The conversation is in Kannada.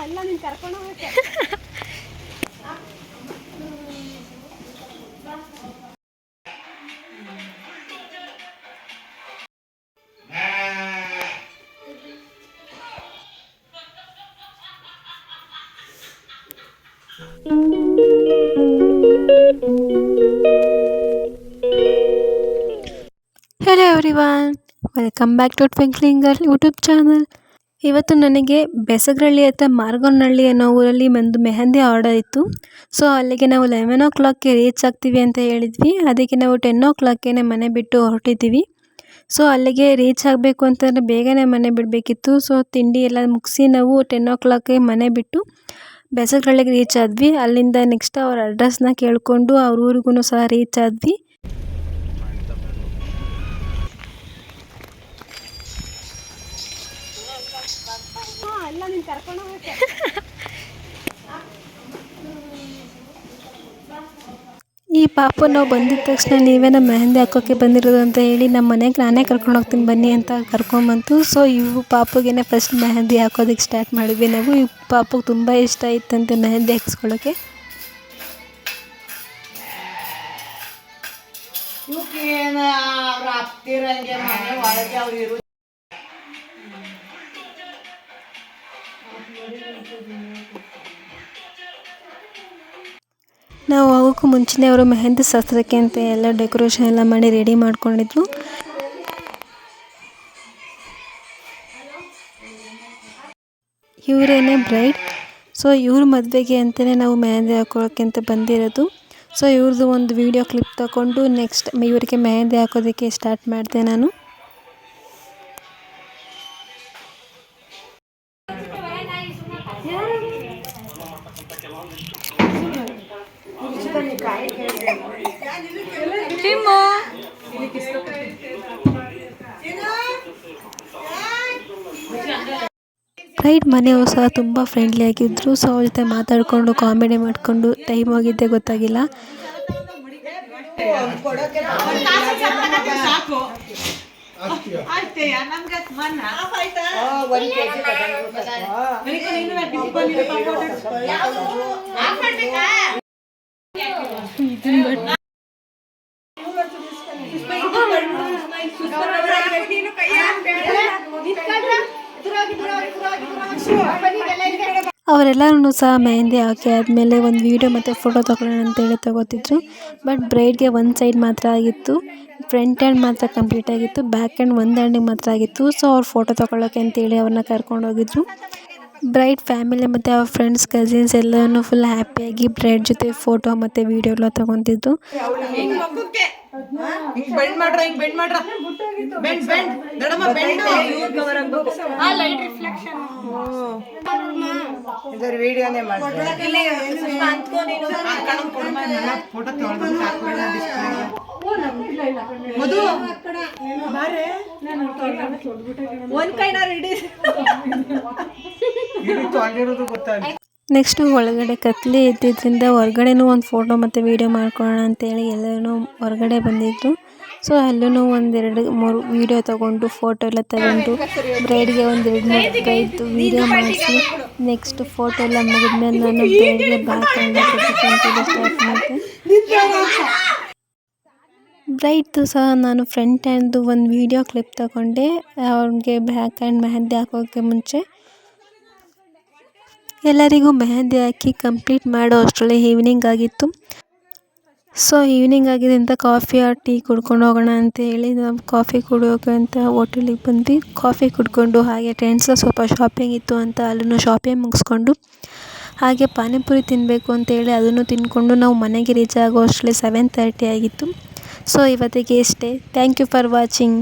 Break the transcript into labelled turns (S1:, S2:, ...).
S1: ಎಲ್ಲ ನೀನು ಕರ್ಕೊಂಡು ಹೋಗ್ಬೇಕು.
S2: Hello everyone, welcome back to twinkling girl YouTube channel. ಇವತ್ತು ನನಗೆ ಬೆಸಗ್ರಳ್ಳಿ ಹತ್ರ ಮಾರ್ಗೋನಹಳ್ಳಿ ಅನ್ನೋ ಊರಲ್ಲಿ ಒಂದು ಮೆಹಂದಿ ಆರ್ಡರ್ ಇತ್ತು. ಸೊ ಅಲ್ಲಿಗೆ ನಾವು 11 o'clock ರೀಚ್ ಆಗ್ತೀವಿ ಅಂತ ಹೇಳಿದ್ವಿ. ಅದಕ್ಕೆ ನಾವು 10 o'clock ಮನೆ ಬಿಟ್ಟು ಹೊರಟಿದ್ದೀವಿ. ಸೊ ಅಲ್ಲಿಗೆ ರೀಚ್ ಆಗಬೇಕು ಅಂತಂದರೆ ಬೇಗನೆ ಮನೆ ಬಿಡಬೇಕಿತ್ತು. ಸೊ ತಿಂಡಿ ಎಲ್ಲ ಮುಗಿಸಿ ನಾವು 10 o'clock ಮನೆ ಬಿಟ್ಟು ಬೆಸಗ್ರಳ್ಳಿಗೆ ರೀಚ್ ಆದ್ವಿ. ಅಲ್ಲಿಂದ ನೆಕ್ಸ್ಟ್ ಅವ್ರ ಅಡ್ರೆಸ್ನ ಕೇಳಿಕೊಂಡು ಅವ್ರ ಊರಿಗೂ ಸಹ ರೀಚ್ ಆದ್ವಿ.
S1: ಎಲ್ಲ ನೀನು ಕರ್ಕೊಂಡು ಹೋಗ್ಬೇಕು.
S2: ಈ ಪಾಪು ನಾವು ಬಂದಿದ್ದ ತಕ್ಷಣ ನೀವೇ ನಮ್ಮ ಮೆಹಂದಿ ಹಾಕೋಕ್ಕೆ ಬಂದಿರೋದು ಅಂತ ಹೇಳಿ ನಮ್ಮ ಮನೆಗೆ ನಾನೇ ಕರ್ಕೊಂಡು ಹೋಗ್ತೀನಿ ಬನ್ನಿ ಅಂತ ಕರ್ಕೊಂಬಂತು. ಸೊ ಇವು ಪಾಪುಗೆ ಫಸ್ಟ್ ಮೆಹಂದಿ ಹಾಕೋದಕ್ಕೆ ಸ್ಟಾರ್ಟ್ ಮಾಡಿದ್ವಿ ನಾವು. ಈ ಪಾಪುಗೆ ತುಂಬ ಇಷ್ಟ ಇತ್ತಂತೆ ಮೆಹಂದಿ ಹಾಕ್ಸ್ಕೊಳ್ಳೋಕ್ಕೆ. ನಾವು ಹೋಗೋಕ್ಕೂ ಮುಂಚೆನೇ ಅವರು ಮೆಹಂದಿ ಶಾಸ್ತ್ರಕ್ಕೆ ಅಂತ ಎಲ್ಲ ಡೆಕೋರೇಷನ್ ಎಲ್ಲ ಮಾಡಿ ರೆಡಿ ಮಾಡ್ಕೊಂಡಿದ್ರು. ಇವರೇನೇ ಬ್ರೈಡ್. ಸೊ ಇವ್ರ ಮದುವೆಗೆ ಅಂತಲೇ ನಾವು ಮೆಹಂದಿ ಹಾಕೊಳ್ಳೋಕ್ಕೆ ಅಂತ ಬಂದಿರೋದು. ಸೊ ಇವ್ರದ್ದು ಒಂದು ವಿಡಿಯೋ ಕ್ಲಿಪ್ ತಗೊಂಡು ನೆಕ್ಸ್ಟ್ ಇವರಿಗೆ ಮೆಹಂದಿ ಹಾಕೋದಕ್ಕೆ ಸ್ಟಾರ್ಟ್ ಮಾಡಿದೆ ನಾನು. ಬ್ರೈಡ್ ಮನೆಯವರು ಸಹ ತುಂಬ ಫ್ರೆಂಡ್ಲಿ ಆಗಿದ್ದರು. ಸೊ ಅವ್ರ ಜೊತೆ ಮಾತಾಡಿಕೊಂಡು ಕಾಮಿಡಿ ಮಾಡಿಕೊಂಡು ಟೈಮ್ ಹೋಗಿದ್ದೆ ಗೊತ್ತಾಗಿಲ್ಲ. ಅವರೆಲ್ಲರೂ ಸಹ ಮೆಹಂದಿ ಹಾಕಿ ಆದಮೇಲೆ ಒಂದು ವೀಡಿಯೋ ಮತ್ತು ಫೋಟೋ ತಗೊಳ್ಳೋಣ ಅಂತೇಳಿ ತಗೋತಿದ್ರು. ಬಟ್ ಬ್ರೈಡ್ಗೆ ಒಂದು ಸೈಡ್ ಮಾತ್ರ ಆಗಿತ್ತು, ಫ್ರಂಟ್ ಹ್ಯಾಂಡ್ ಮಾತ್ರ ಕಂಪ್ಲೀಟ್ ಆಗಿತ್ತು, ಬ್ಯಾಕ್ ಹ್ಯಾಂಡ್ ಒಂದು ಹ್ಯಾಂಡಿಗೆ ಮಾತ್ರ ಆಗಿತ್ತು. ಸೊ ಅವ್ರು ಫೋಟೋ ತಗೊಳ್ಳೋಕೆ ಅಂತೇಳಿ ಅವ್ರನ್ನ ಕರ್ಕೊಂಡೋಗಿದ್ರು. ಬ್ರೈಡ್ ಫ್ಯಾಮಿಲಿ ಮತ್ತು ಅವ್ರ ಫ್ರೆಂಡ್ಸ್ ಕಸಿನ್ಸ್ ಎಲ್ಲನೂ ಫುಲ್ ಹ್ಯಾಪಿಯಾಗಿ ಬ್ರೈಡ್ ಜೊತೆ ಫೋಟೋ ಮತ್ತು ವೀಡಿಯೋ ಎಲ್ಲ ತೊಗೊತಿದ್ದು. ನೆಕ್ಸ್ಟ್ ಒಳಗಡೆ ಕತ್ಲೆ ಇದ್ದಿದ್ದರಿಂದ ಹೊರಗಡೆನೂ ಒಂದು ಫೋಟೋ ಮತ್ತು ವೀಡಿಯೋ ಮಾಡ್ಕೊಳ್ಳೋಣ ಅಂತೇಳಿ ಎಲ್ಲರೂ ಹೊರಗಡೆ ಬಂದಿದ್ರು. ಸೊ ಅಲ್ಲೂ 1-2-3 ವೀಡಿಯೋ ತೊಗೊಂಡು ಫೋಟೋ ಎಲ್ಲ ತಗೊಂಡು ಬ್ರೈಡ್ಗೆ 1-2-3 ಬ್ರೈಡ್ದು ವೀಡಿಯೋ ಮಾಡಿಸಿ ನೆಕ್ಸ್ಟ್ ಫೋಟೋ ಎಲ್ಲ ಮುಗಿದ್ಮೇಲೆ ನಾನು ಬ್ರೈಡ್ಗೆ ಬ್ಯಾಕ್ ಹ್ಯಾಂಡ್ ಹಾಕೋದಕ್ಕೆ ಸ್ಟಾರ್ಟ್ ಮಾಡಿದೆ. ಬ್ರೈಡ್ದು ಸಹ ನಾನು ಫ್ರಂಟ್ ಹ್ಯಾಂಡ್ದು ಒಂದು ವೀಡಿಯೋ ಕ್ಲಿಪ್ ತಗೊಂಡೆ. ಅವ್ರಿಗೆ ಬ್ಯಾಕ್ ಹ್ಯಾಂಡ್ ಮೆಹಂದಿ ಹಾಕೋಕ್ಕೆ ಮುಂಚೆ ಎಲ್ಲರಿಗೂ ಮೆಹಂದಿ ಹಾಕಿ ಕಂಪ್ಲೀಟ್ ಮಾಡೋ ಅಷ್ಟರಲ್ಲಿ ಈವ್ನಿಂಗ್ ಆಗಿತ್ತು. ಸೊ ಈವ್ನಿಂಗ್ ಆಗಿದೆ ಅಂತ ಕಾಫಿ ಆರ್ ಟೀ ಕುಡ್ಕೊಂಡು ಹೋಗೋಣ ಅಂತ ಹೇಳಿ ನಾವು ಕಾಫಿ ಕುಡಿಯೋಕೆ ಅಂತ ಹೋಟೆಲಿಗೆ ಬಂದ್ವಿ. ಕಾಫಿ ಕುಡ್ಕೊಂಡು ಹಾಗೆ ಫ್ರೆಂಡ್ಸ್ ಸ್ವಲ್ಪ ಶಾಪಿಂಗ್ ಇತ್ತು ಅಂತ ಅಲ್ಲೂ ಶಾಪಿಂಗ್ ಮುಗಿಸ್ಕೊಂಡು ಹಾಗೆ ಪಾನಿಪುರಿ ತಿನ್ನಬೇಕು ಅಂತೇಳಿ ಅದನ್ನು ತಿಂದ್ಕೊಂಡು ನಾವು ಮನೆಗೆ ರೀಚ್ ಆಗೋ ಅಷ್ಟರಲ್ಲಿ 7:30 ಆಗಿತ್ತು. ಸೊ ಇವತ್ತಿಗೆ ಇಷ್ಟೇ. Thank you for watching.